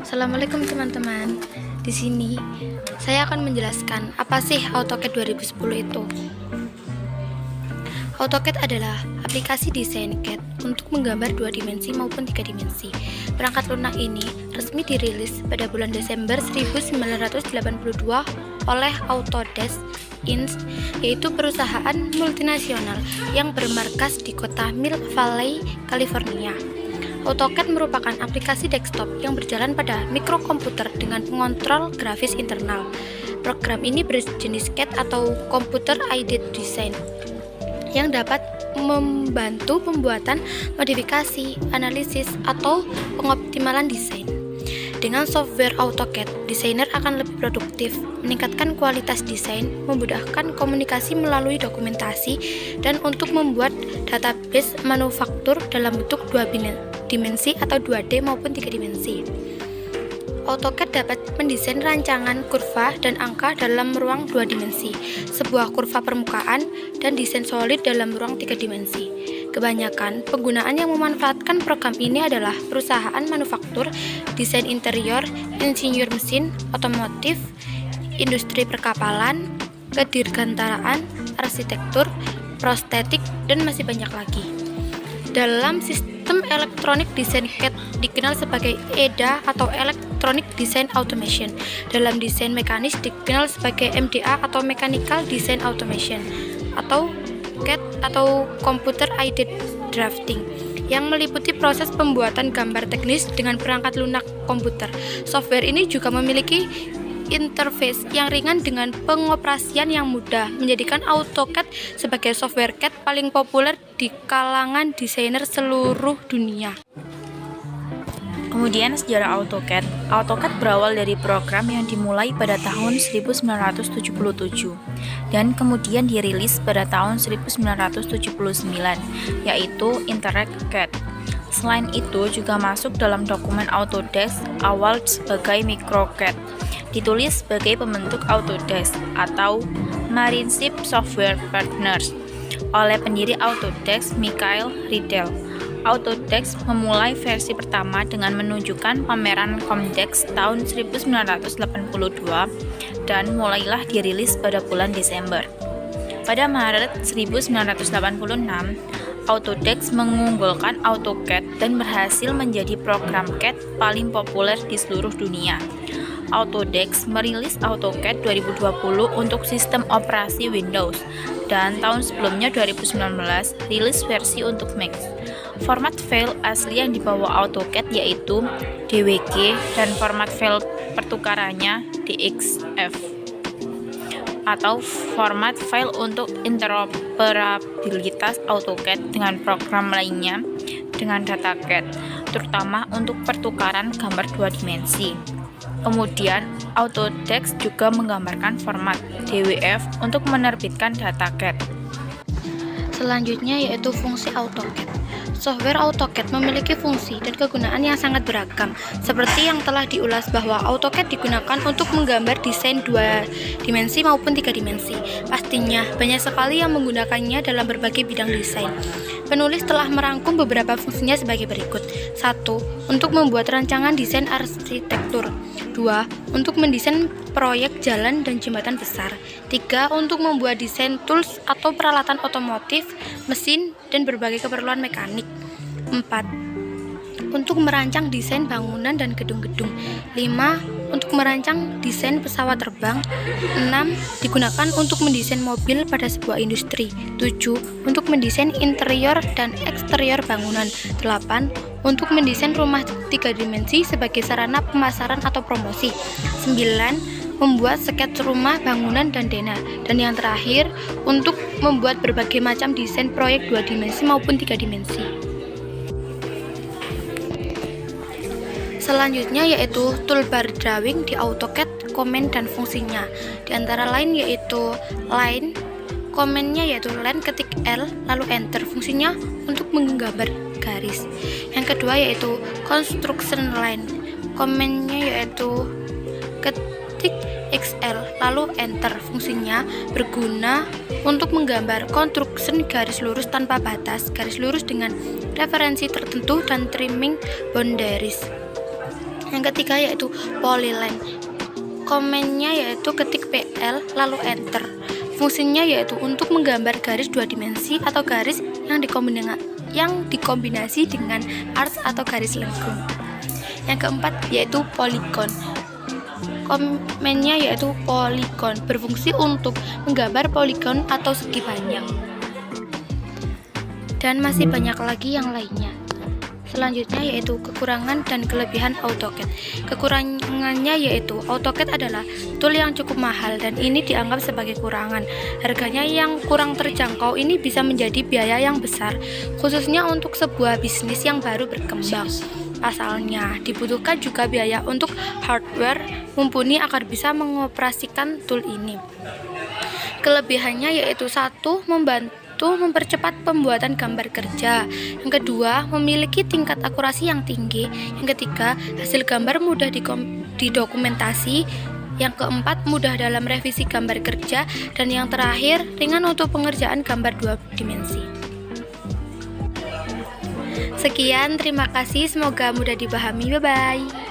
Assalamualaikum teman-teman. Di sini saya akan menjelaskan apa sih AutoCAD 2010 itu. AutoCAD adalah aplikasi desain CAD untuk menggambar 2 dimensi maupun 3 dimensi. Perangkat lunak ini resmi dirilis pada bulan Desember 1982 oleh Autodesk Inc., yaitu perusahaan multinasional yang bermarkas di kota Mill Valley, California. AutoCAD merupakan aplikasi desktop yang berjalan pada mikrokomputer dengan pengontrol grafis internal. Program ini berjenis CAD atau Computer Aided Design yang dapat membantu pembuatan modifikasi, analisis, atau pengoptimalan desain. Dengan software AutoCAD, desainer akan lebih produktif, meningkatkan kualitas desain, memudahkan komunikasi melalui dokumentasi, dan untuk membuat database manufaktur dalam bentuk 2 dimensi atau 2D maupun 3 dimensi. AutoCAD dapat mendesain rancangan kurva dan angka dalam ruang 2 dimensi, sebuah kurva permukaan, dan desain solid dalam ruang 3 dimensi. Kebanyakan penggunaan yang memanfaatkan program ini adalah perusahaan manufaktur, desain interior, insinyur mesin, otomotif, industri perkapalan, kedirgantaraan, arsitektur, prostetik, dan masih banyak lagi. Dalam sistem elektronik desain CAD dikenal sebagai EDA atau Electronic Design Automation. Dalam desain mekanis dikenal sebagai MDA atau Mechanical Design Automation, atau CAD atau Computer Aided Drafting, yang meliputi proses pembuatan gambar teknis dengan perangkat lunak komputer. Software ini juga memiliki interface yang ringan dengan pengoperasian yang mudah, menjadikan AutoCAD sebagai software CAD paling populer di kalangan desainer seluruh dunia. Kemudian sejarah AutoCAD. AutoCAD berawal dari program yang dimulai pada tahun 1977 dan kemudian dirilis pada tahun 1979, yaitu Interact CAD. Selain itu juga masuk dalam dokumen Autodesk awal sebagai MicroCAD, ditulis sebagai pembentuk Autodesk atau Marineships Software Partners oleh pendiri Autodesk Michael Riddell. Autodesk memulai versi pertama dengan menunjukkan pameran Comdex tahun 1982 dan mulailah dirilis pada bulan Desember. Pada Maret 1986, Autodesk mengunggulkan AutoCAD dan berhasil menjadi program CAD paling populer di seluruh dunia. Autodesk merilis AutoCAD 2020 untuk sistem operasi Windows dan tahun sebelumnya 2019 rilis versi untuk Mac. Format file asli yang dibawa AutoCAD yaitu DWG dan format file pertukarannya DXF atau format file untuk interoperabilitas AutoCAD dengan program lainnya dengan data CAD, terutama untuk pertukaran gambar 2 dimensi. Kemudian, Autodesk juga menggambarkan format DWF untuk menerbitkan data CAD. Selanjutnya yaitu fungsi AutoCAD. Software AutoCAD memiliki fungsi dan kegunaan yang sangat beragam, seperti yang telah diulas bahwa AutoCAD digunakan untuk menggambar desain 2 dimensi maupun 3 dimensi. Pastinya, banyak sekali yang menggunakannya dalam berbagai bidang desain. Penulis telah merangkum beberapa fungsinya sebagai berikut. 1. Untuk membuat rancangan desain arsitektur. 2. Untuk mendesain proyek jalan dan jembatan besar. 3. Untuk membuat desain tools atau peralatan otomotif, mesin, dan berbagai keperluan mekanik. 4. Untuk merancang desain bangunan dan gedung-gedung. 5. Untuk merancang desain pesawat terbang. 6. Digunakan untuk mendesain mobil pada sebuah industri. 7. Untuk mendesain interior dan eksterior bangunan. 8. Untuk mendesain rumah 3 dimensi sebagai sarana pemasaran atau promosi. 9. Membuat skets rumah, bangunan, dan dana. Dan yang terakhir, untuk membuat berbagai macam desain proyek 2 dimensi maupun 3 dimensi. Selanjutnya yaitu toolbar drawing di AutoCAD, komen dan fungsinya. Di antara lain yaitu line, komennya yaitu line ketik L lalu enter, fungsinya untuk menggambar garis. Yang kedua yaitu construction line, komennya yaitu ketik XL lalu enter, fungsinya berguna untuk menggambar construction garis lurus tanpa batas, garis lurus dengan referensi tertentu, dan trimming boundaries. Yang ketiga yaitu polyline. Komennya yaitu ketik PL lalu enter. Fungsinya yaitu untuk menggambar garis 2 dimensi atau garis yang dikombinasi dengan arcs atau garis lengkung. Yang keempat yaitu polygon. Komennya yaitu polygon, berfungsi untuk menggambar poligon atau segi panjang. Dan masih banyak lagi yang lainnya. Selanjutnya yaitu kekurangan dan kelebihan AutoCAD. Kekurangannya yaitu AutoCAD adalah tool yang cukup mahal dan ini dianggap sebagai kurangan. Harganya yang kurang terjangkau ini bisa menjadi biaya yang besar, khususnya untuk sebuah bisnis yang baru berkembang. Pasalnya, dibutuhkan juga biaya untuk hardware mumpuni agar bisa mengoperasikan tool ini. Kelebihannya yaitu 1. Mempercepat pembuatan gambar kerja. Yang kedua, memiliki tingkat akurasi yang tinggi. Yang ketiga, hasil gambar mudah didokumentasi. Yang keempat, mudah dalam revisi gambar kerja. Dan yang terakhir, ringan untuk pengerjaan gambar 2 dimensi. Sekian, terima kasih, semoga mudah dipahami. Bye-bye.